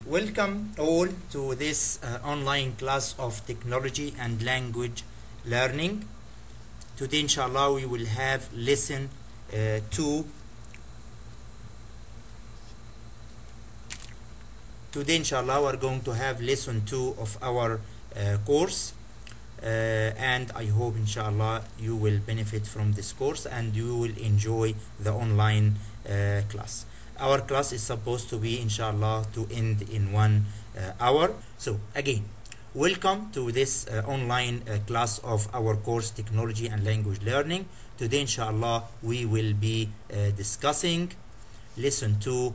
Welcome all to this online class of technology and language learning. Today inshallah we will have lesson 2. Today inshallah we are going to have lesson 2 of our course, and I hope inshallah you will benefit from this course and you will enjoy the online class. Our class is supposed to be inshallah to end in 1 hour. So again, welcome to this online class of our course technology and language learning. Today inshallah we will be discussing lesson 2,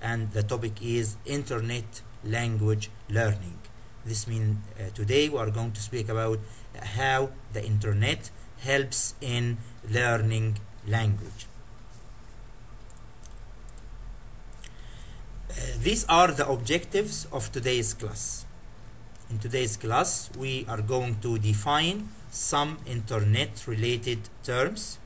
and the topic is internet language learning. This means today we are going to speak about how the internet helps in learning language. These are the objectives of today's class. In today's class, we are going to define some internet-related terms.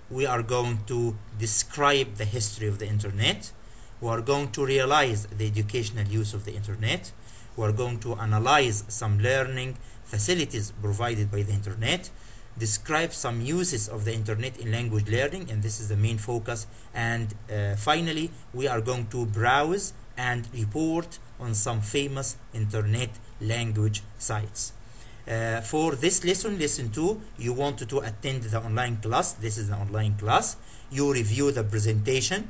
We are going to describe the history of the internet. We are going to realize the educational use of the internet. We are going to analyze some learning facilities provided by the internet, describe some uses of the internet in language learning, and this is the main focus. And finally, we are going to browse and report on some famous internet language sites. For this lesson 2, you want to attend the online class. This is the online class. You review the presentation,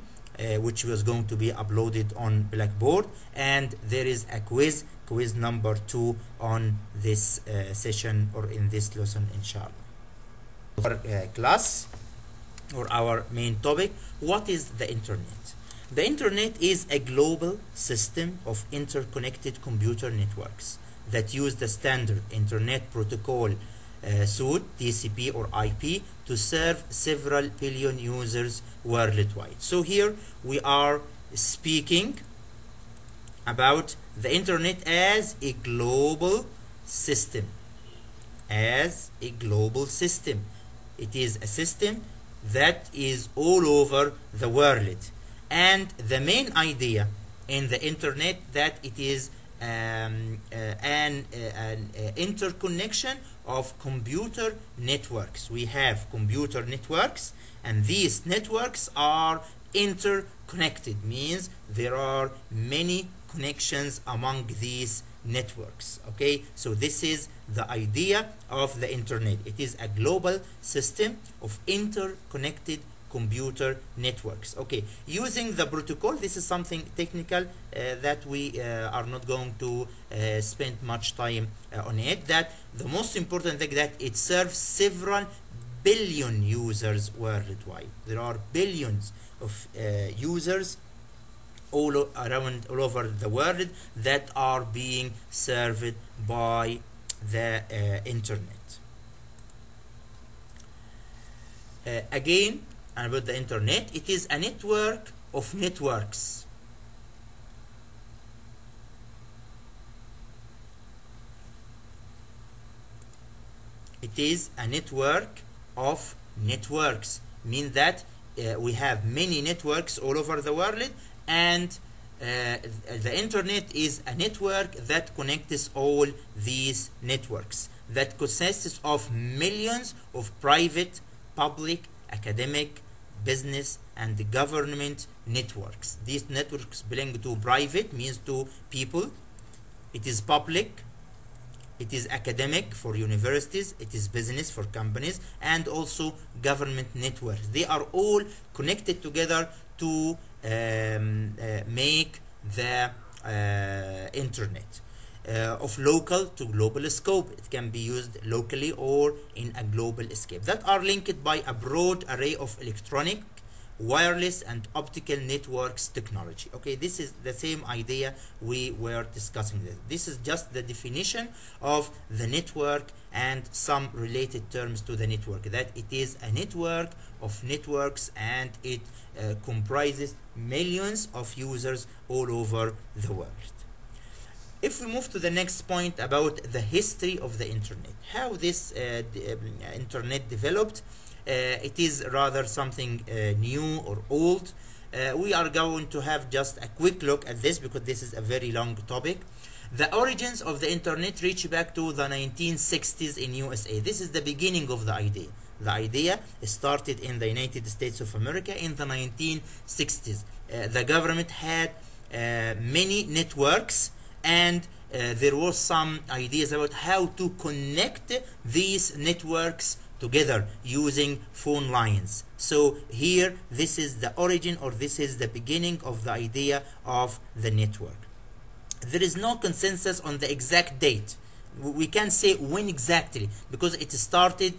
which was going to be uploaded on Blackboard, and there is a quiz number 2 on this session or in this lesson inshallah. Our class or our main topic: what is the internet? The internet is a global system of interconnected computer networks that use the standard internet protocol suite TCP or IP to serve several billion users worldwide. So here we are speaking about the internet as a global system. As a global system, it is a system that is all over the world, and the main idea in the internet that it is an interconnection of computer networks. We have computer networks, and these networks are interconnected, means there are many connections among these networks. Okay, so this is the idea of the internet. It is a global system of interconnected computer networks. Okay, using the protocol, this is something technical that we are not going to spend much time on it. That the most important thing that it serves several billion users worldwide. There are billions of users all over the world that are being served by the internet. Again, about the internet, it is a network of networks. It is a network of networks, mean that we have many networks all over the world, and the internet is a network that connects all these networks, that consists of millions of private, public, academic, business and government networks. These networks belong to private, means to people. It is public, it is academic for universities, it is business for companies, and also government networks. They are all connected together to make the internet of local to global scope. It can be used locally or in a global scope, that are linked by a broad array of electronic, wireless and optical networks technology. Okay, this is the same idea we were discussing. This is just the definition of the network and some related terms to the network, that it is a network of networks, and it comprises millions of users all over the world. If we move to the next point about the history of the internet, how this internet developed, it is rather something new or old. We are going to have just a quick look at this because this is a very long topic. The origins of the internet reach back to the 1960s in USA. This is the beginning of the idea. The idea started in the United States of America in the 1960s. The government had many networks, and there was some ideas about how to connect these networks together using phone lines. So here, this is the origin, or this is the beginning of the idea of the network. There is no consensus on the exact date. We can't say when exactly, because it started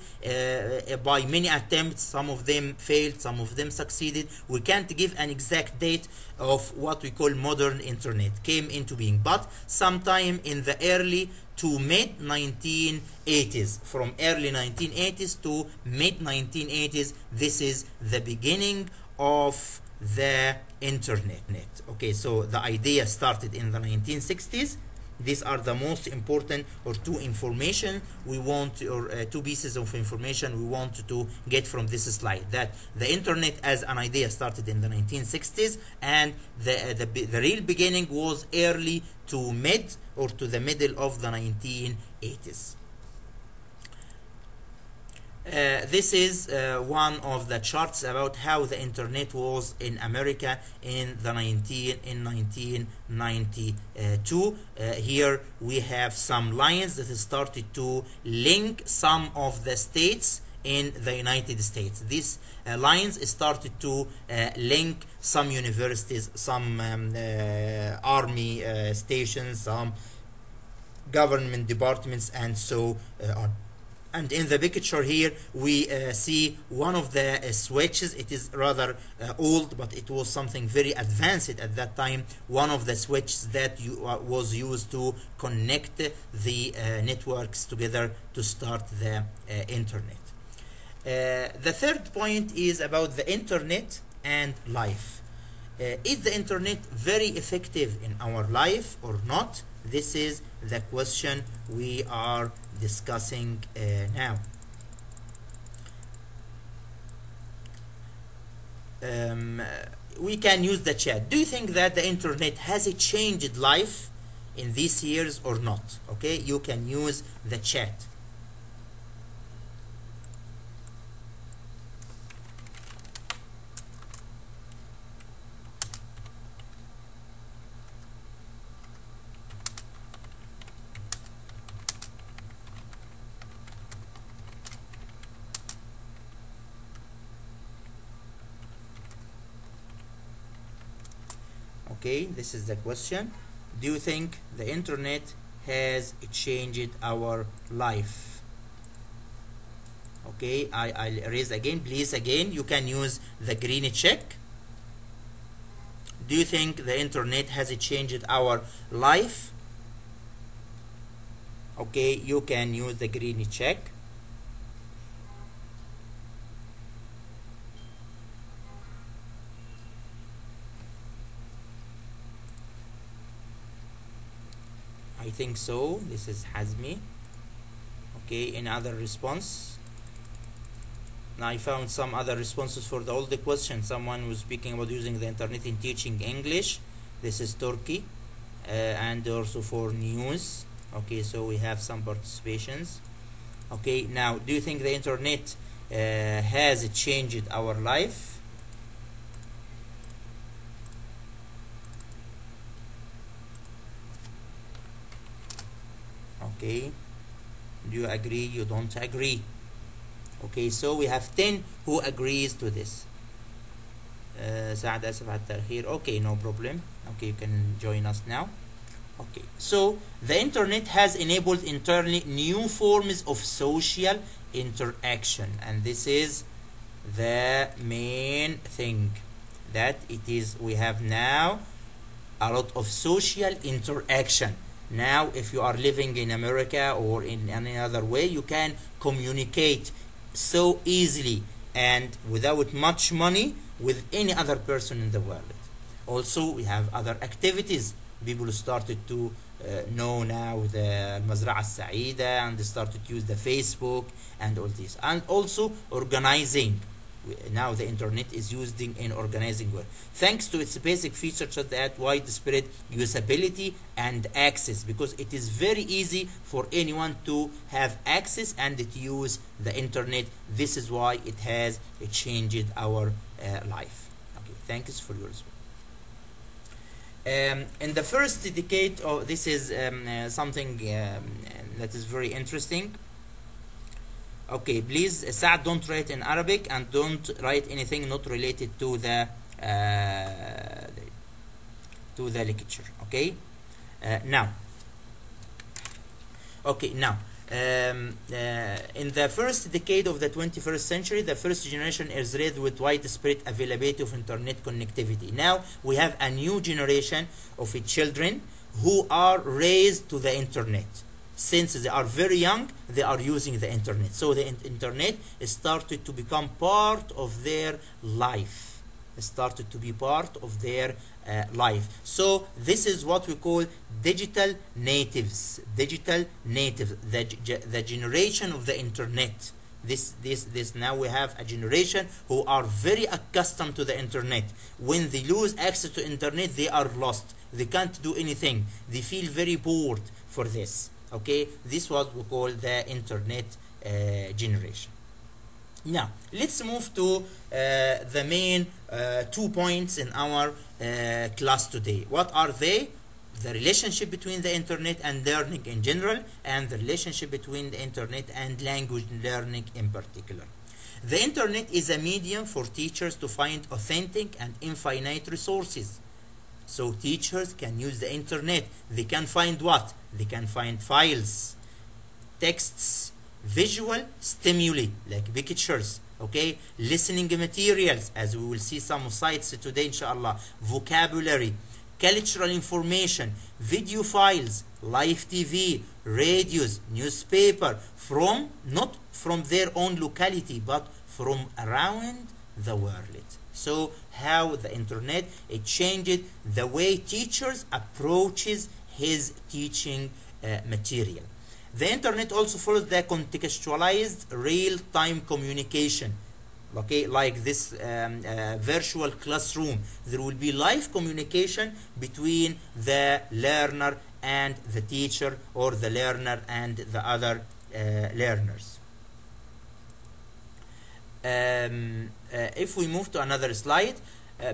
by many attempts. Some of them failed, some of them succeeded. We can't give an exact date of what we call modern internet came into being, but sometime in the early to mid 1980s, from early 1980s to mid 1980s, this is the beginning of the internet. Okay, so the idea started in the 1960s. These are the most important, or two information we want, or two pieces of information we want to get from this slide. That the internet as an idea started in the 1960s, and the real beginning was early to mid, or to the middle of the 1980s. This is one of the charts about how the internet was in America in 1992. Here we have some lines that started to link some of the states in the United States. These lines started to link some universities, some army stations, some government departments, and so on. And in the picture here, we see one of the switches. It is rather old, but it was something very advanced at that time. One of the switches that was used to connect the networks together to start the internet. The third point is about the internet and life. Is the internet very effective in our life or not? This is the question we are discussing now. We can use the chat. Do you think that the internet has changed life in these years or not? Okay, you can use the chat. Okay, this is the question. Do you think the internet has changed our life? Okay, I'll raise again. Please, again, you can use the green check. Do you think the internet has changed our life? Okay, you can use the green check. I think so. This is Hazmi. Okay, any other response? Now I found some other responses for the older question. Someone was speaking about using the internet in teaching English. This is Turkey, and also for news. Okay, so we have some participations. Okay, now do you think the internet has changed our life? Okay, do you agree? You don't agree? Okay, so we have 10 who agrees to this. سعد آسف على التأخير. Okay, no problem. Okay, you can join us now. Okay, so the internet has enabled entirely new forms of social interaction, and this is the main thing, that it is, we have now a lot of social interaction. Now, if you are living in America or in any other way, you can communicate so easily and without much money with any other person in the world. Also, we have other activities. People started to know now the المزرعة السعيدة, and they started to use the Facebook and all this. And also organizing. Now the internet is used in organizing work, thanks to its basic features such as widespread usability and access, because it is very easy for anyone to have access and to use the internet. This is why it changed our life. Okay, thanks for your response. In the first decade, this is something that is very interesting. Okay, please, Saad, don't write in Arabic and don't write anything not related to the lecture. Okay, now. Okay, now. In the first decade of the 21st century, the first generation is raised with widespread availability of internet connectivity. Now we have a new generation of children who are raised to the internet. Since they are very young, they are using the internet. So the internet started to become part of their life. Started to be part of their life. So this is what we call digital natives. Digital natives, the generation of the internet. This now we have a generation who are very accustomed to the internet. When they lose access to internet, they are lost. They can't do anything. They feel very bored for this. Okay, this is what we call the internet generation. Now let's move to the main 2 points in our class today. What are they? The relationship between the internet and learning in general, and the relationship between the internet and language learning in particular. The internet is a medium for teachers to find authentic and infinite resources. So teachers can use the internet. They can find what? They can find files, texts, visual stimuli like pictures, okay, listening materials, as we will see some sites today inshallah, vocabulary, cultural information, video files, live TV, radios, newspaper, from not from their own locality but from around the world. So how the internet, it changed the way teachers approaches his teaching material. The internet also follows the contextualized real-time communication. Okay, like this virtual classroom, there will be live communication between the learner and the teacher, or the learner and the other learners. If we move to another slide,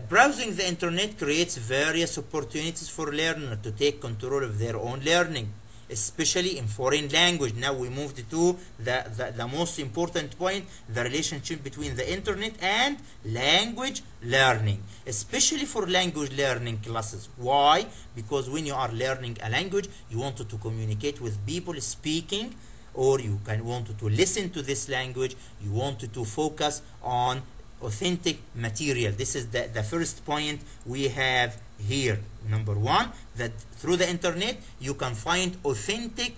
browsing the internet creates various opportunities for learners to take control of their own learning, especially in foreign language. Now we moved to the most important point, the relationship between the internet and language learning, especially for language learning classes. Why? Because when you are learning a language, you want to communicate with people speaking, or you can want to listen to this language. You want to focus on authentic material. This is the first point we have here. Number one, that through the internet you can find authentic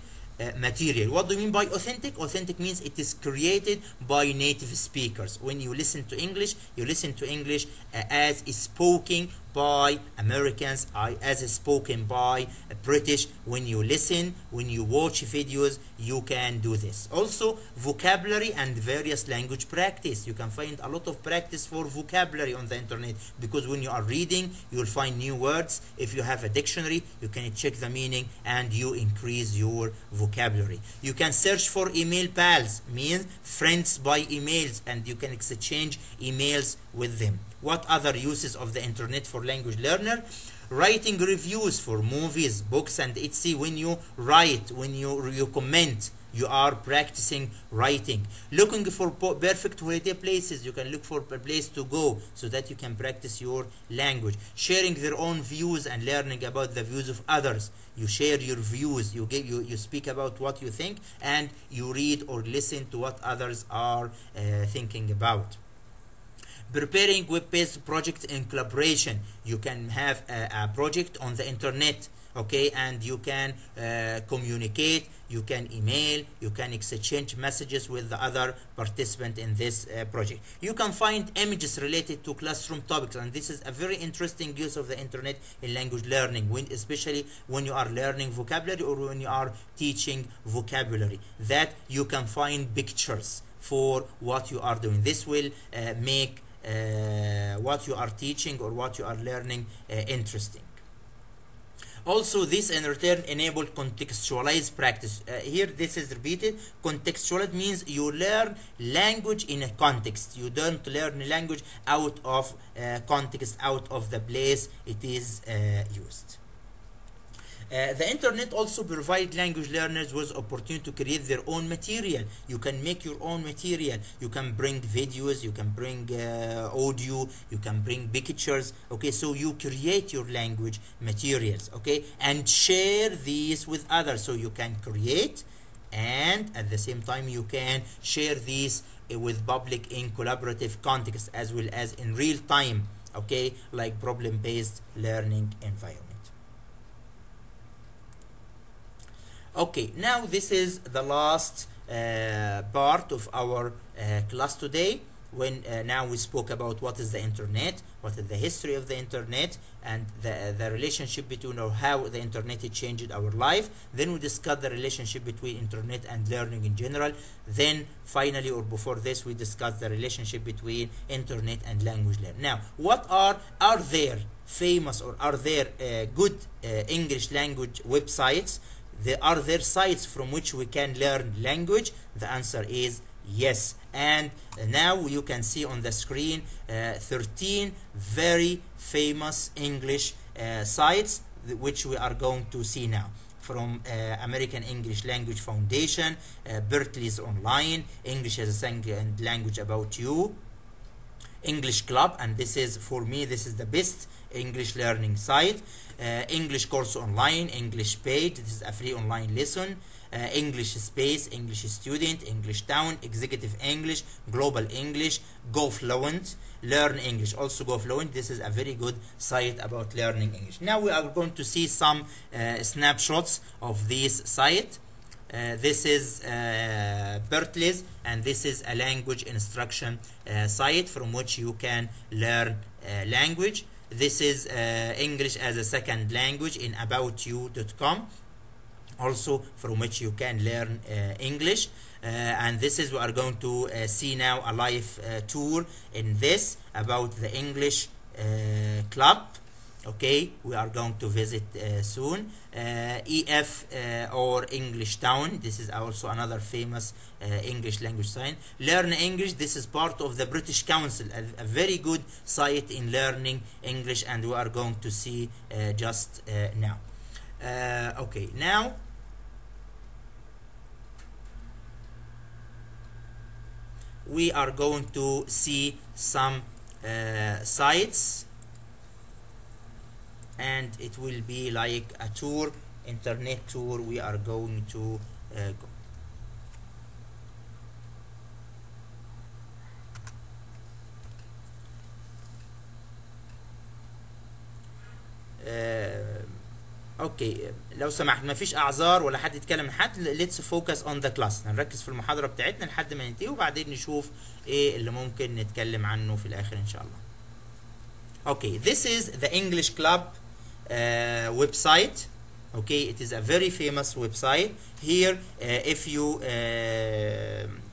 material. What do you mean by authentic? Authentic means it is created by native speakers. When you listen to English, you listen to English as is spoken by Americans, as is spoken by British. When you listen, when you watch videos, you can do this. Also, vocabulary and various language practice. You can find a lot of practice for vocabulary on the internet, because when you are reading, you will find new words. If you have a dictionary, you can check the meaning and you increase your vocabulary. You can search for email pals, means friends by emails, and you can exchange emails with them. What other uses of the internet for language learner? Writing reviews for movies, books, and etc. When you write, when you comment, you are practicing writing. Looking for perfect holiday places, you can look for a place to go so that you can practice your language. Sharing their own views and learning about the views of others. You share your views, you speak about what you think, and you read or listen to what others are thinking about. Preparing web-based projects in collaboration. You can have a project on the internet, okay, and you can communicate, you can email, you can exchange messages with the other participant in this project. You can find images related to classroom topics, and this is a very interesting use of the internet in language learning, especially when you are learning vocabulary or when you are teaching vocabulary, that you can find pictures for what you are doing. This will make what you are teaching or what you are learning interesting. Also, this in return enabled contextualized practice. Here this is repeated. Contextualized means you learn language in a context. You don't learn language out of context, out of the place it is used. The internet also provides language learners with opportunity to create their own material. You can make your own material. You can bring videos, you can bring audio, you can bring pictures. Okay, so you create your language materials, okay, and share these with others. So you can create, and at the same time you can share these with public in collaborative context as well as in real time, okay, like problem-based learning environment. Okay, now this is the last part of our class today. When now we spoke about what is the internet, what is the history of the internet, and the relationship between, or how the internet changed our life. Then we discussed the relationship between internet and learning in general. Then finally, or before this, we discussed the relationship between internet and language learning. Now, what are there famous or are there good English language websites? Are there sites from which we can learn language? The answer is yes. And now you can see on the screen 13 very famous English sites which we are going to see now. From American English Language Foundation, Berkeley's Online, English as a Second Language About You, English Club, and this is, for me, this is the best English learning site. English Course Online, English Page, this is a free online lesson. English Space, English Student, English Town, Executive English, Global English, Go Fluent, Learn English, also Go Fluent. This is a very good site about learning English. Now we are going to see some snapshots of this site. This is Berkeley's, and this is a language instruction site from which you can learn language. This is English as a Second Language in aboutyou.com, also from which you can learn English. And this is, we are going to see now a live tour in this about the English Club. Okay, we are going to visit soon. EF or English Town, this is also another famous English language site. Learn English, this is part of the British Council, a very good site in learning English, and we are going to see just now. Okay, now we are going to see some sites, and it will be like a tour, internet tour. We are going to go. اوكي، لو سمحت ما فيش اعذار ولا حد يتكلم من حد. let's focus on the class، هنركز في المحاضرة بتاعتنا لحد ما ننتهي، وبعدين نشوف ايه اللي ممكن نتكلم عنه في الاخر ان شاء الله. Okay, this is the English Club website. Okay, it is a very famous website. Here if you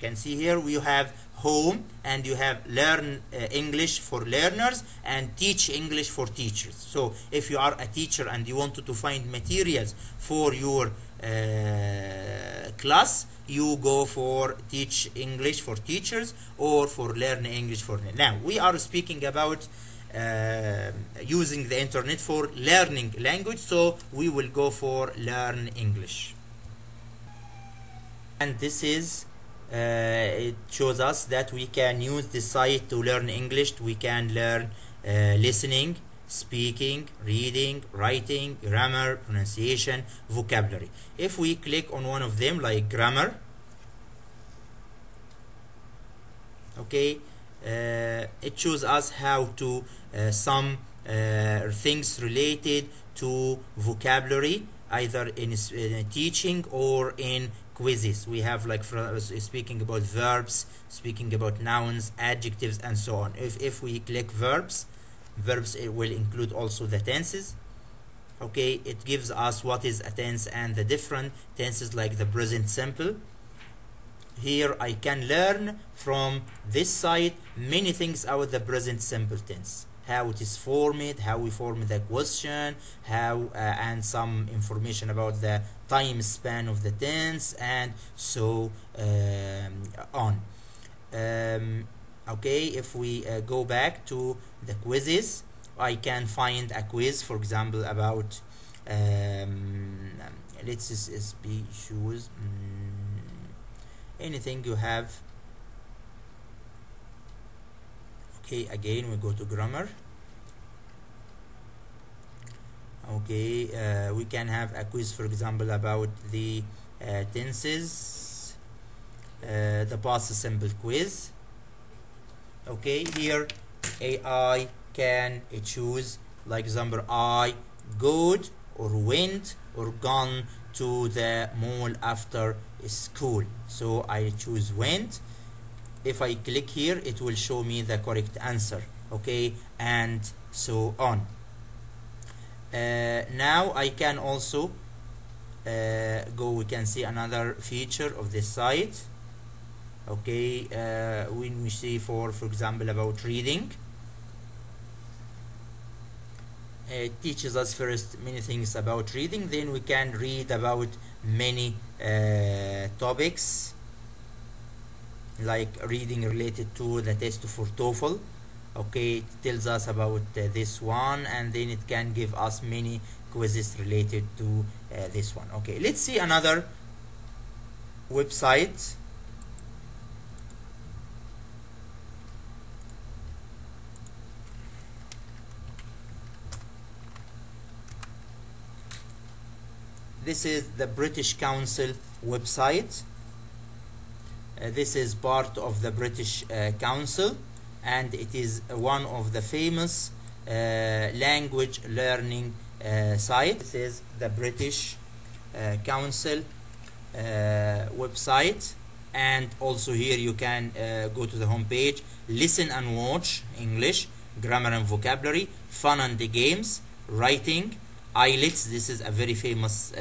can see here, you have home, and you have learn English for learners and teach English for teachers. So if you are a teacher and you wanted to find materials for your class, you go for teach English for teachers or for learn English for learners. Now we are speaking about using the internet for learning language, so we will go for learn English. And this is it shows us that we can use this site to learn English. We can learn listening, speaking, reading, writing, grammar, pronunciation, vocabulary. If we click on one of them, like grammar, okay, it shows us how to some things related to vocabulary, either in teaching or in quizzes. We have like speaking about verbs, speaking about nouns, adjectives, and so on. If we click verbs, it will include also the tenses. Okay, it gives us what is a tense and the different tenses, like the present simple, here I can learn from this site many things about the present simple tense, how it is formed, how we form the question, how and some information about the time span of the tense, and so on. Okay, if we go back to the quizzes, I can find a quiz, for example, about let's just be choose anything you have. Okay, again we go to grammar. Okay, we can have a quiz, for example, about the tenses, the past simple quiz. Okay, here AI can choose, like example, I good or went or gone to the mall after school. So I choose went. If I click here, it will show me the correct answer. Okay, and so on. Now I can also we can see another feature of this site. Okay, when we see for example about reading, it teaches us first many things about reading, then we can read about many topics, like reading related to the test for TOEFL. Okay, it tells us about this one, and then it can give us many quizzes related to this one. Okay, let's see another website. This is the British Council website. This is part of the British Council, and it is one of the famous language learning sites. This is the British Council website, and also here you can go to the home page, listen and watch English, grammar and vocabulary, fun and the games, writing, IELTS. This is a very famous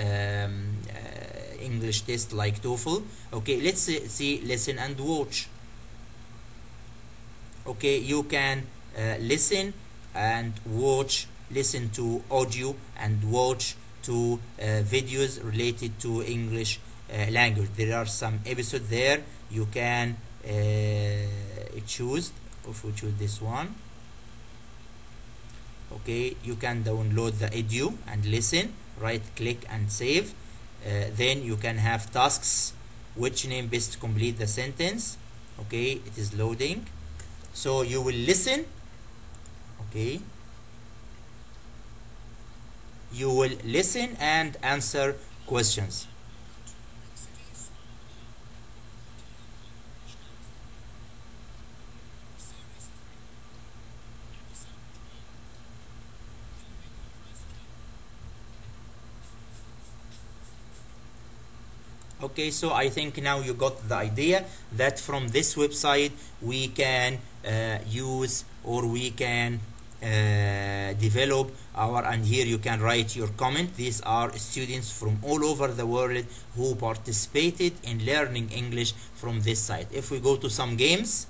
English test like TOEFL. Okay, let's see listen and watch. Okay, you can listen and watch, listen to audio and watch to videos related to English language. There are some episodes there. You can choose. If we choose this one, okay, you can download the audio and listen, right click and save. Then you can have tasks, which name best complete the sentence. Okay, it is loading. So you will listen. Okay, you will listen and answer questions. Okay, so I think now you got the idea that from this website we can use, or we can develop our, and here you can write your comment. These are students from all over the world who participated in learning English from this site. If we go to some games,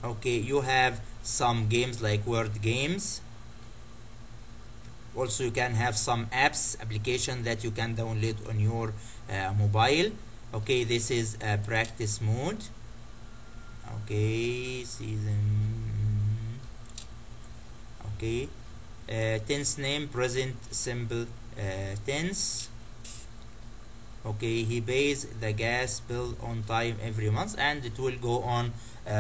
okay, you have some games like word games. Also you can have some application that you can download on your mobile. Okay, this is a practice mode. Okay, season. Okay, tense name, present simple tense. Okay, he pays the gas bill on time every month, and it will go on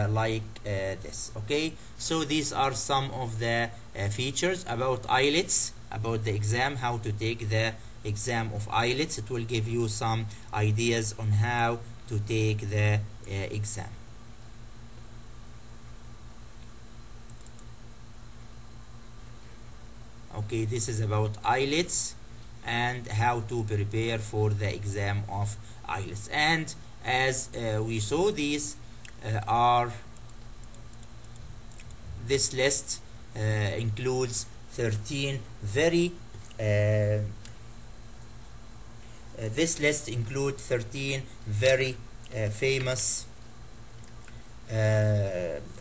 like this. Okay, so these are some of the features about IELTS, about the exam, how to take the exam of IELTS. It will give you some ideas on how to take the exam. Okay, this is about IELTS and how to prepare for the exam of IELTS. And as we saw, these are this list includes 13 very this list includes 13 very famous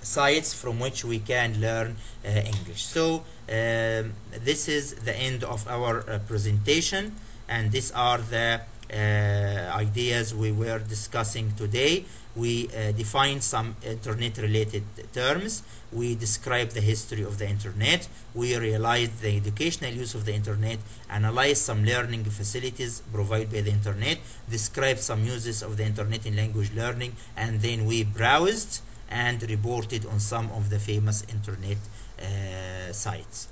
sites from which we can learn English. So this is the end of our presentation, and these are the ideas we were discussing today. We defined some internet related terms, we described the history of the internet, we realized the educational use of the internet, analyzed some learning facilities provided by the internet, described some uses of the internet in language learning, and then we browsed and reported on some of the famous internet sites.